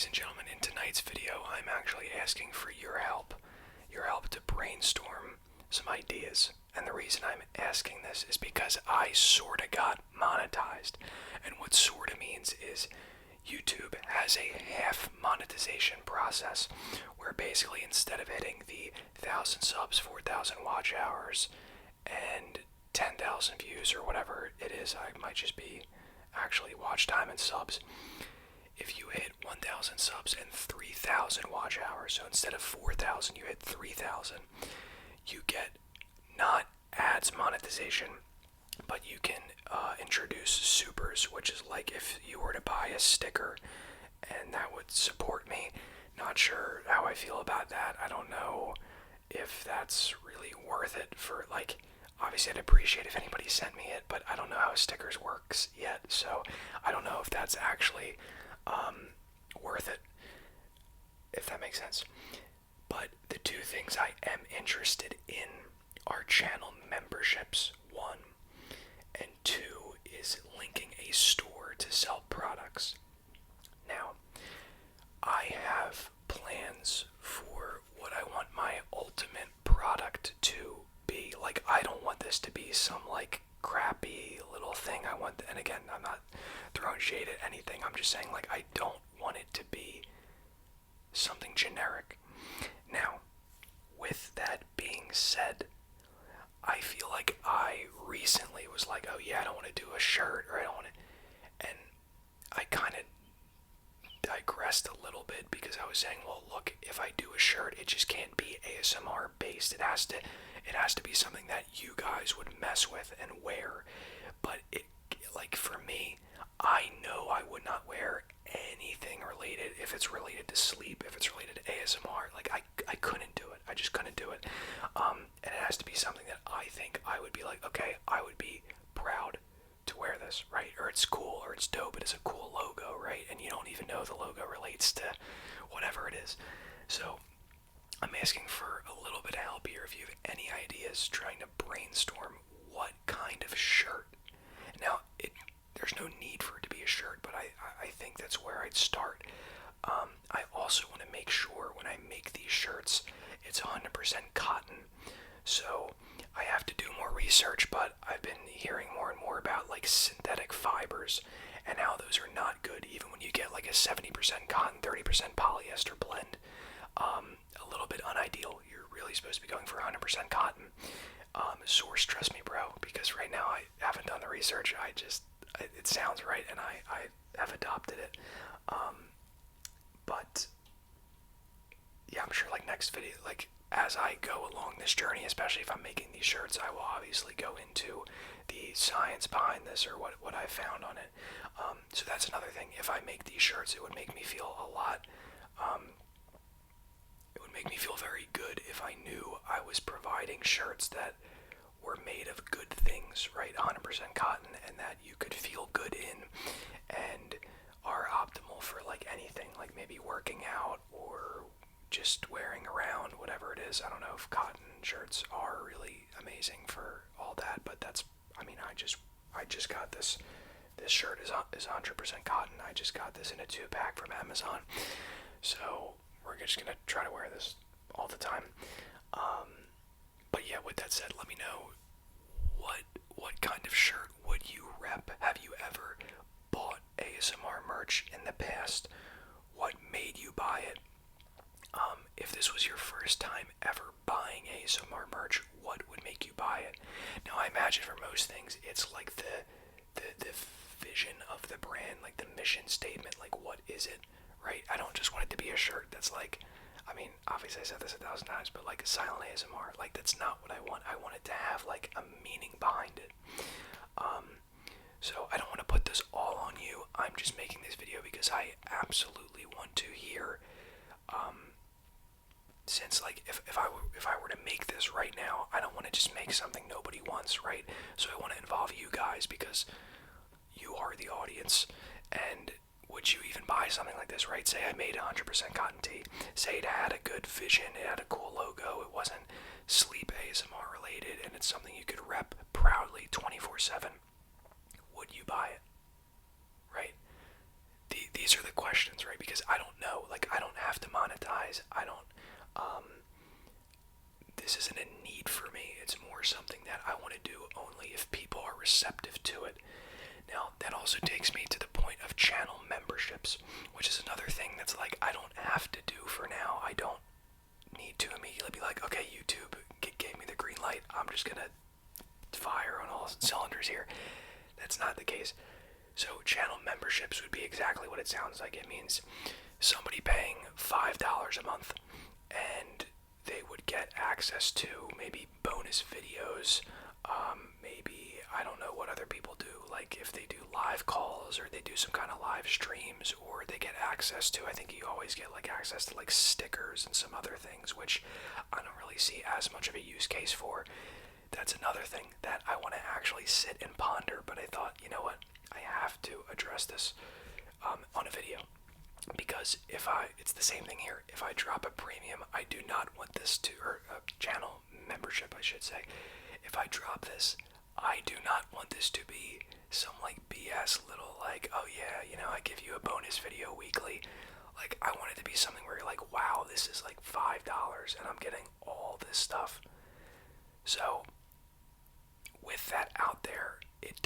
Ladies and gentlemen, in tonight's video, I'm actually asking for your help to brainstorm some ideas. And the reason I'm asking this is because I sorta got monetized. And what sorta means is YouTube has a half monetization process where basically instead of hitting the 1,000 subs, 4,000 watch hours, and 10,000 views or whatever it is, I might just be actually watch time and subs. If you hit 1,000 subs and 3,000 watch hours, so instead of 4,000 you hit 3,000, you get not ads monetization, but you can introduce supers, which is like if you were to buy a sticker and that would support me. Not sure how I feel about that. I don't know if that's really worth it for, like, obviously I'd appreciate if anybody sent me it, but I don't know how stickers works yet, so I don't know if that's actually worth it, if that makes sense. But the two things I am interested in are channel memberships, one, and two is linking a store to sell products. Now, I have plans for what I want my ultimate product to be. Like, I don't want this to be some, like, crappy little thing. I want, and again, I'm not throwing shade at anything, I'm just saying, like, I don't want it to be something generic. Now, with that being said, I feel like I recently was like, oh yeah, I don't want to do a shirt, or I don't want to, and I kind of digressed a little bit because I was saying, well, look, if I do a shirt, it just can't be ASMR based. It has to be something that you guys would mess with and wear. But it, like, for me, I know I would not wear anything related, if it's related to sleep, if it's related to ASMR. Like, I couldn't do it. I just couldn't do it. And it has to be something that I think I would be like, okay, I would be proud to wear this, right? Or it's cool, or it's dope, it is a cool logo, right? And you don't even know the logo relates to whatever it is. So I'm asking for a little bit of help here. If you have any ideas, trying to brainstorm what kind of shirt. Now, there's no need for it to be a shirt, but I think that's where I'd start. I also want to make sure when I make these shirts, it's 100% cotton. So I have to do more research, but I've been hearing more and more about, like, synthetic fibers and how those are not good, even when you get like a 70% cotton, 30% polyester blend. A little bit unideal. You're really supposed to be going for 100% cotton. Source, trust me, bro, because right now I haven't done the research. It sounds right, and I have adopted it. But yeah, I'm sure, like, next video, like, as I go along this journey, especially if I'm making these shirts, I will obviously go into the science behind this, or what I found on it. So that's another thing. If I make these shirts, it would make me feel a lot, it would make me feel very good if I knew I was providing shirts that were made of good things, right? 100% cotton, and that you could feel good in, and are optimal for, like, anything, like maybe working out or just wearing around, whatever it is. I don't know if cotton shirts are really amazing for all that, but that's, I mean, I just got this. This shirt is 100% cotton. I just got this in a 2-pack from Amazon. So we're just gonna try to wear this all the time. But yeah, with that said, let me know what kind of shirt would you rep? Have you ever bought ASMR merch in the past? What made you buy it? If this was your first time ever buying ASMR merch, what would make you buy it? Now, I imagine for most things, it's like the vision of the brand, like the mission statement, like what is it, right? I don't just want it to be a shirt that's like, I mean, obviously I said this 1,000 times, but like a silent ASMR, like that's not what I want. I want it to have like a meaning behind it. So I don't want to put this all on you. I'm just making this video because I absolutely want to hear, since, like, if I were to make this right now, I don't want to just make something nobody wants, right? So I want to involve you guys because you are the audience. And would you even buy something like this, right? Say I made 100% cotton tee. Say it had a good vision, it had a cool logo, it wasn't sleep ASMR related, and it's something you could rep proudly 24/7. Would you buy it? Right? These are the questions, right? Because I don't know. guys, I don't, this isn't a need for me. It's more something that I want to do only if people are receptive to it. Now, that also takes me to the point of channel memberships, which is another thing that's like I don't have to do for now. I don't need to immediately be like, okay, YouTube gave me the green light. I'm just gonna fire on all cylinders here. That's not the case. So channel memberships would be exactly what it sounds like. It means somebody paying $5 a month, and they would get access to maybe bonus videos, maybe, I don't know what other people do, like if they do live calls or they do some kind of live streams, or they get access to, I think you always get like access to like stickers and some other things, which I don't really see as much of a use case for. That's another thing that I want to actually sit and ponder, but I thought, you know what, I have to address this on a video. Because it's the same thing here. If I drop a premium, I do not want this to, or a channel membership, I should say. If I drop this, I do not want this to be some like BS little like, oh yeah, you know, I give you a bonus video weekly. Like, I want it to be something where you're like, wow, this is like $5 and I'm getting all this stuff. So, with that out there, it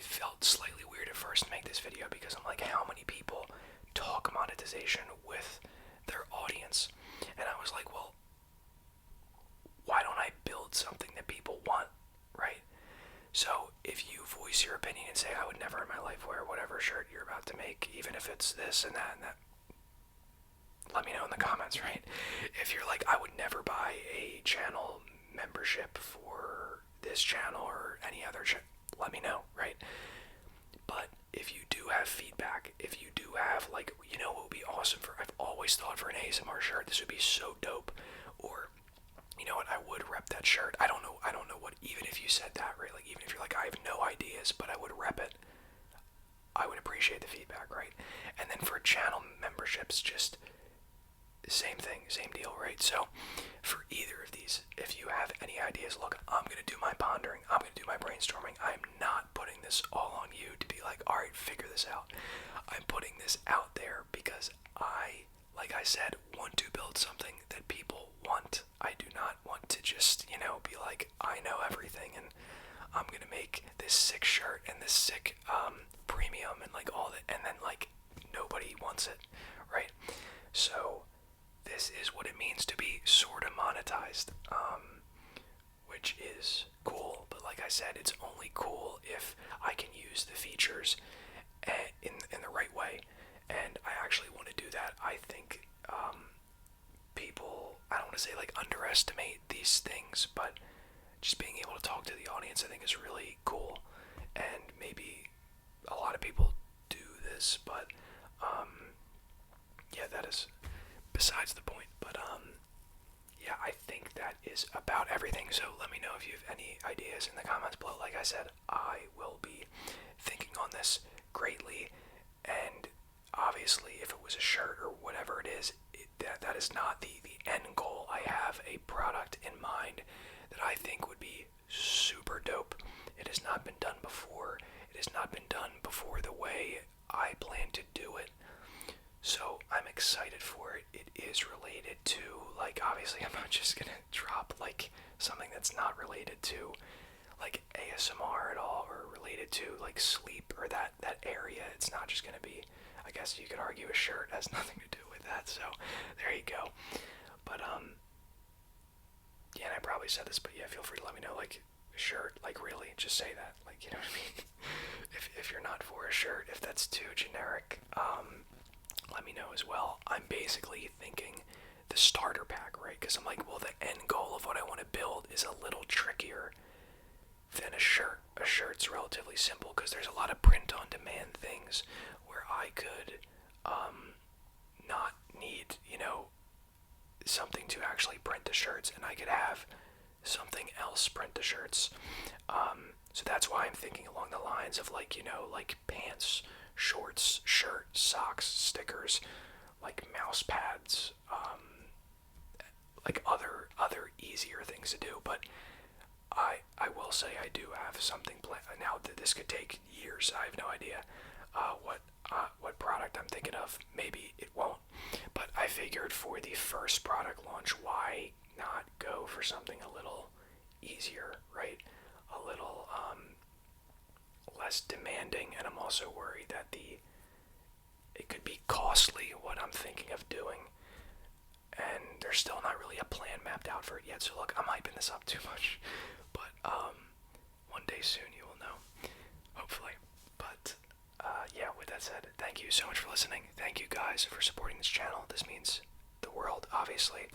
felt slightly weird at first to make this video, because I'm like, how many people talk monetization with their audience? And I was like, well, why don't I build something that people want, right? So if you voice your opinion and say, I would never in my life wear whatever shirt you're about to make, even if it's this and that, let me know in the comments, right? If you're like, I would never buy a channel membership for this channel or any other channel, let me know, right? But if you do have feedback, if you do have, like, you know what would be awesome for, I've always thought for an ASMR shirt, this would be so dope, or, you know what, I would rep that shirt. I don't know what, even if you said that, right, like, even if you're like, I have no ideas, but I would rep it, I would appreciate the feedback, right? And then for channel memberships, just same thing, same deal, right? So for either of these, if you have any ideas, look, I'm going to do my pondering, I'm going to do my brainstorming. I'm not putting this all on you to be like, all right, figure this out. I'm putting this out there because I, like I said, want to build something that people want. I do not want to just, you know, be like, I know everything and I'm going to make this sick shirt and this sick premium and like all that, and then like nobody wants it, right? So this is what it means to be sorta monetized, which is cool, but like I said, it's only cool if I can use the features in the right way, and I actually want to do that. I think people, I don't want to say like underestimate these things, but just being able to talk to the audience I think is really cool, and maybe a lot of people do this, but yeah, that is besides the point. But yeah, I think that is about everything. So let me know if you have any ideas in the comments below. Like I said, I will be thinking on this greatly, and obviously if it was a shirt or whatever it is, that is not the end goal. I have a product in mind that I think would be super dope. It has not been done before. It has not been done before the way I plan to do it. So I'm excited for it. It is related to, like, obviously I'm not just gonna drop like something that's not related to like ASMR at all, or related to like sleep or that area. It's not just gonna be, I guess you could argue a shirt has nothing to do with that, so there you go. But yeah, and I probably said this, but yeah, feel free to let me know, like, shirt, like, really, just say that, like, you know what I mean? If you're not for a shirt, if that's too generic, let me know as well. I'm basically thinking the starter pack, right? Because I'm like, well, the end goal of what I want to build is a little trickier than a shirt. A shirt's relatively simple because there's a lot of print-on-demand things where I could not need, you know, something to actually print the shirts, and I could have something else print the shirts. So that's why I'm thinking along the lines of, like, you know, like pants, shorts, shirt, socks, stickers, like mouse pads, like other easier things to do. But I will say I do have something planned. Now this could take years. I have no idea what product I'm thinking of. Maybe it won't. But I figured first product launch, why not go for something a little easier, right? A little less demanding, and I'm also worried that it could be costly what I'm thinking of doing, and there's still not really a plan mapped out for it yet. So look, I'm hyping this up too much, but one day soon you will know, hopefully. But yeah, with that said, thank you so much for listening. Thank you guys for supporting this channel. This means the world, obviously.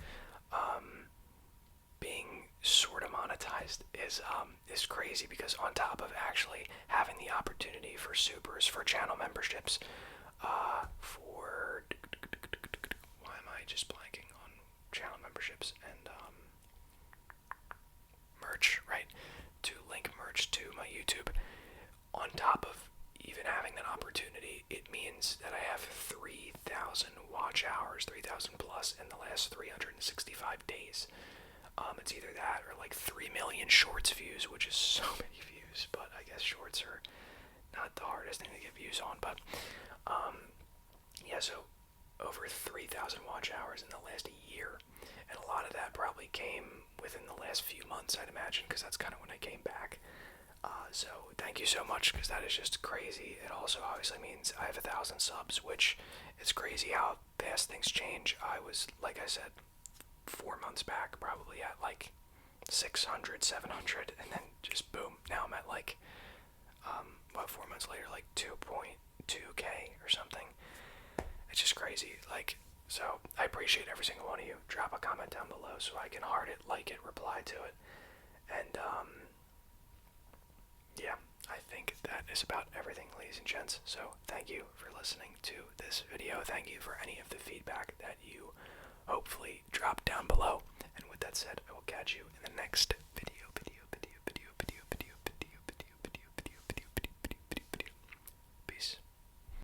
Being sort of monetized is crazy, because on top of actually having the opportunity for supers, for channel memberships, for why am I just blanking on channel memberships and merch, right? To link merch to my YouTube. On top of even having that opportunity, it means that I have 3,000 watch hours, 3,000 plus in the last 365 days. It's either that or like 3 million shorts views, which is so many views, but I guess shorts are not the hardest thing to get views on. But yeah, so over 3,000 watch hours in the last year, and a lot of that probably came within the last few months, I'd imagine, because that's kind of when I came back. So thank you so much, because that is just crazy. It also obviously means I have 1,000 subs, which is crazy how fast things change. I was, like I said, 4 months back probably at like 600, 700, and then just boom, now I'm at like, 4 months later, like 2.2k or something. It's just crazy. Like, so I appreciate every single one of you. Drop a comment down below so I can heart it, like it, reply to it. And yeah, I think that is about everything, ladies and gents. So thank you for listening to this video. Thank you for any of the feedback that you hopefully drop down below. And with that said, I will catch you